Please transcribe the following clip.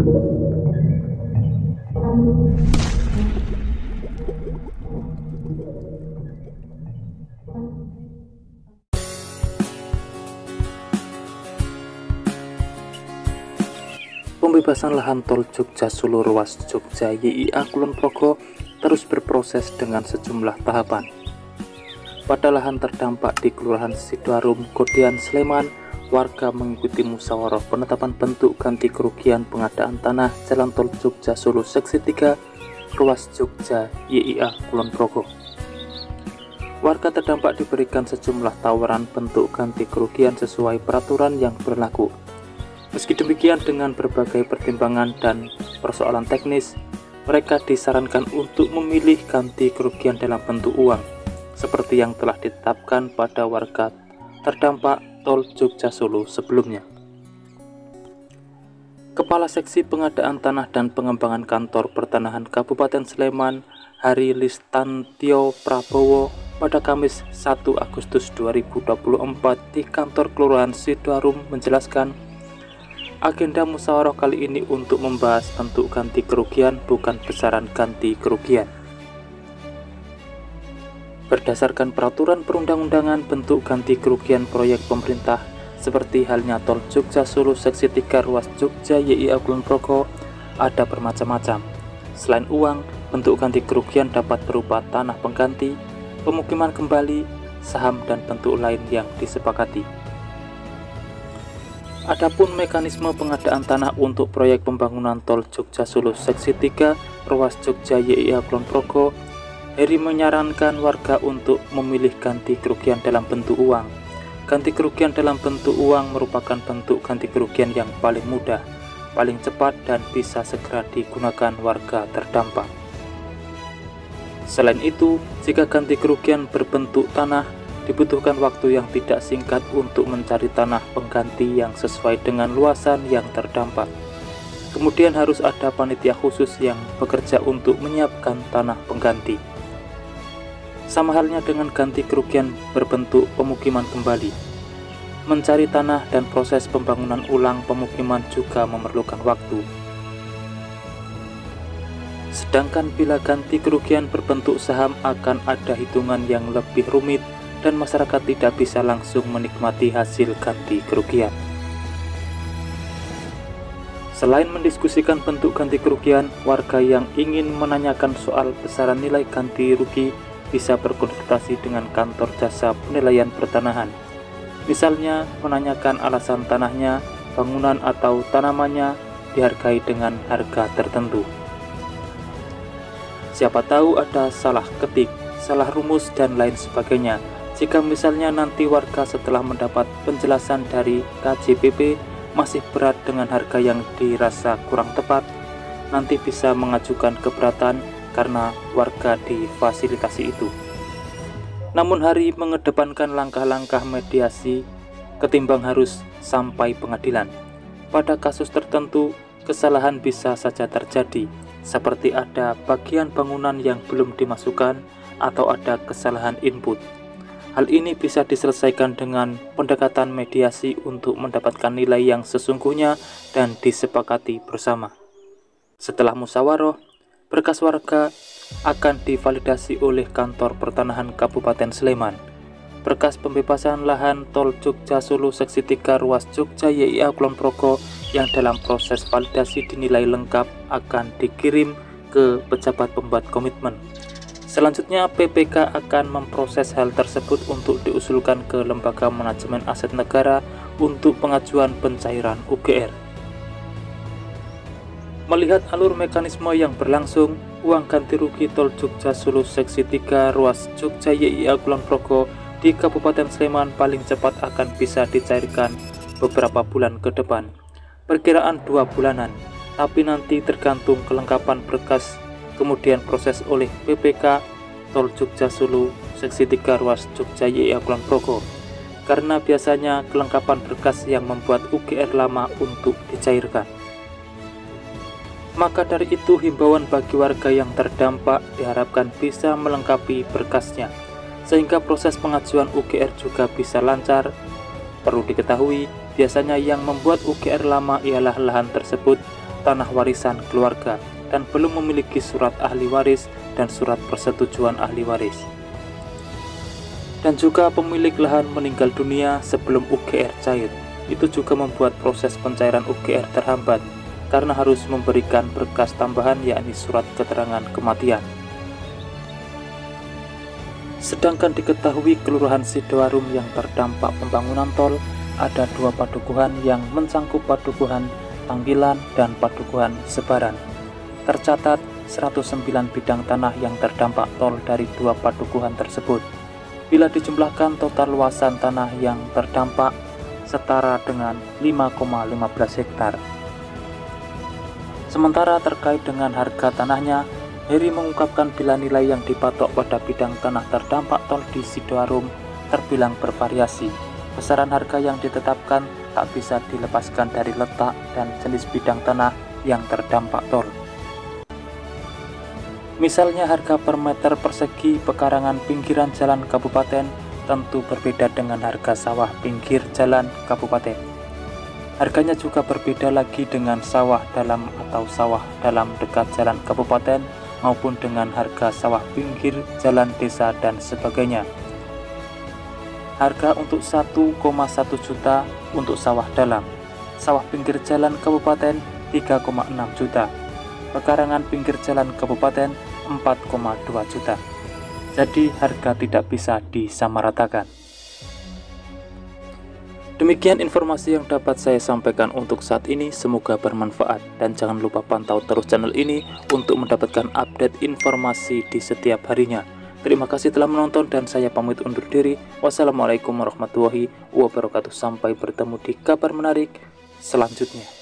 Pembebasan lahan tol Jogja Solo ruas Jogja YIA Kulon Progo terus berproses dengan sejumlah tahapan. Pada lahan terdampak di Kelurahan Sidoarum, Kodean, Sleman, warga mengikuti musyawarah penetapan bentuk ganti kerugian pengadaan tanah jalan tol Jogja Solo seksi 3 ruas Jogja YIA Kulon Progo. Warga terdampak diberikan sejumlah tawaran bentuk ganti kerugian sesuai peraturan yang berlaku. Meski demikian, dengan berbagai pertimbangan dan persoalan teknis, mereka disarankan untuk memilih ganti kerugian dalam bentuk uang, seperti yang telah ditetapkan pada warga terdampak tol Jogja Solo sebelumnya. Kepala Seksi Pengadaan Tanah dan Pengembangan Kantor Pertanahan Kabupaten Sleman, Hari Listantio Prabowo, pada Kamis 1 Agustus 2024 di kantor Kelurahan Sidoarum menjelaskan, agenda musyawarah kali ini untuk membahas bentuk ganti kerugian, bukan besaran ganti kerugian. Berdasarkan peraturan perundang-undangan, bentuk ganti kerugian proyek pemerintah seperti halnya tol Jogja Solo seksi 3 ruas Jogja YIA Kulon Progo ada bermacam-macam. Selain uang, bentuk ganti kerugian dapat berupa tanah pengganti, pemukiman kembali, saham, dan bentuk lain yang disepakati. Adapun mekanisme pengadaan tanah untuk proyek pembangunan tol Jogja Solo seksi 3 ruas Jogja YIA Kulon Progo, Heri menyarankan warga untuk memilih ganti kerugian dalam bentuk uang. Ganti kerugian dalam bentuk uang merupakan bentuk ganti kerugian yang paling mudah, paling cepat, dan bisa segera digunakan warga terdampak. Selain itu, jika ganti kerugian berbentuk tanah, dibutuhkan waktu yang tidak singkat untuk mencari tanah pengganti yang sesuai dengan luasan yang terdampak. Kemudian harus ada panitia khusus yang bekerja untuk menyiapkan tanah pengganti. Sama halnya dengan ganti kerugian berbentuk pemukiman kembali. Mencari tanah dan proses pembangunan ulang pemukiman juga memerlukan waktu. Sedangkan bila ganti kerugian berbentuk saham akan ada hitungan yang lebih rumit dan masyarakat tidak bisa langsung menikmati hasil ganti kerugian. Selain mendiskusikan bentuk ganti kerugian, warga yang ingin menanyakan soal besaran nilai ganti rugi bisa berkonsultasi dengan kantor jasa penilaian pertanahan. Misalnya, menanyakan alasan tanahnya, bangunan atau tanamannya dihargai dengan harga tertentu. Siapa tahu ada salah ketik, salah rumus, dan lain sebagainya. Jika misalnya nanti warga setelah mendapat penjelasan dari KJPP masih berat dengan harga yang dirasa kurang tepat, nanti bisa mengajukan keberatan karena warga difasilitasi itu. Namun Hari mengedepankan langkah-langkah mediasi ketimbang harus sampai pengadilan. Pada kasus tertentu, kesalahan bisa saja terjadi, seperti ada bagian bangunan yang belum dimasukkan atau ada kesalahan input. Hal ini bisa diselesaikan dengan pendekatan mediasi untuk mendapatkan nilai yang sesungguhnya dan disepakati bersama. Setelah musyawarah, berkas warga akan divalidasi oleh Kantor Pertanahan Kabupaten Sleman. Berkas pembebasan lahan tol Jogja Solo seksi 3 ruas Jogja YIA Kulon Progo yang dalam proses validasi dinilai lengkap akan dikirim ke pejabat pembuat komitmen. Selanjutnya, PPK akan memproses hal tersebut untuk diusulkan ke Lembaga Manajemen Aset Negara untuk pengajuan pencairan UGR. Melihat alur mekanisme yang berlangsung, uang ganti rugi tol Jogja Solo seksi 3 ruas Jogja YIA Kulon Progo di Kabupaten Sleman paling cepat akan bisa dicairkan beberapa bulan ke depan. Perkiraan 2 bulanan, tapi nanti tergantung kelengkapan berkas kemudian proses oleh PPK tol Jogja Solo seksi 3 ruas Jogja YIA Kulon Progo, karena biasanya kelengkapan berkas yang membuat UGR lama untuk dicairkan. Maka dari itu, himbauan bagi warga yang terdampak diharapkan bisa melengkapi berkasnya, sehingga proses pengajuan UGR juga bisa lancar. Perlu diketahui, biasanya yang membuat UGR lama ialah lahan tersebut tanah warisan keluarga dan belum memiliki surat ahli waris dan surat persetujuan ahli waris. Dan juga pemilik lahan meninggal dunia sebelum UGR cair. Itu juga membuat proses pencairan UGR terhambat karena harus memberikan berkas tambahan yakni surat keterangan kematian. Sedangkan diketahui Kelurahan Sidoarum yang terdampak pembangunan tol ada 2 padukuhan yang mencangkup Padukuhan Tanggilan dan Padukuhan Sebaran. Tercatat 109 bidang tanah yang terdampak tol dari 2 padukuhan tersebut. Bila dijumlahkan total luasan tanah yang terdampak setara dengan 5,15 hektar. Sementara terkait dengan harga tanahnya, Heri mengungkapkan bila nilai yang dipatok pada bidang tanah terdampak tol di Sidoarum terbilang bervariasi. Besaran harga yang ditetapkan tak bisa dilepaskan dari letak dan jenis bidang tanah yang terdampak tol. Misalnya harga per meter persegi pekarangan pinggiran jalan kabupaten tentu berbeda dengan harga sawah pinggir jalan kabupaten. Harganya juga berbeda lagi dengan sawah dalam atau sawah dalam dekat jalan kabupaten maupun dengan harga sawah pinggir jalan desa dan sebagainya. Harga untuk 1,1 juta untuk sawah dalam, sawah pinggir jalan kabupaten 3,6 juta, pekarangan pinggir jalan kabupaten 4,2 juta. Jadi harga tidak bisa disamaratakan. Demikian informasi yang dapat saya sampaikan untuk saat ini, semoga bermanfaat dan jangan lupa pantau terus channel ini untuk mendapatkan update informasi di setiap harinya. Terima kasih telah menonton dan saya pamit undur diri. Wassalamualaikum warahmatullahi wabarakatuh. Sampai bertemu di kabar menarik selanjutnya.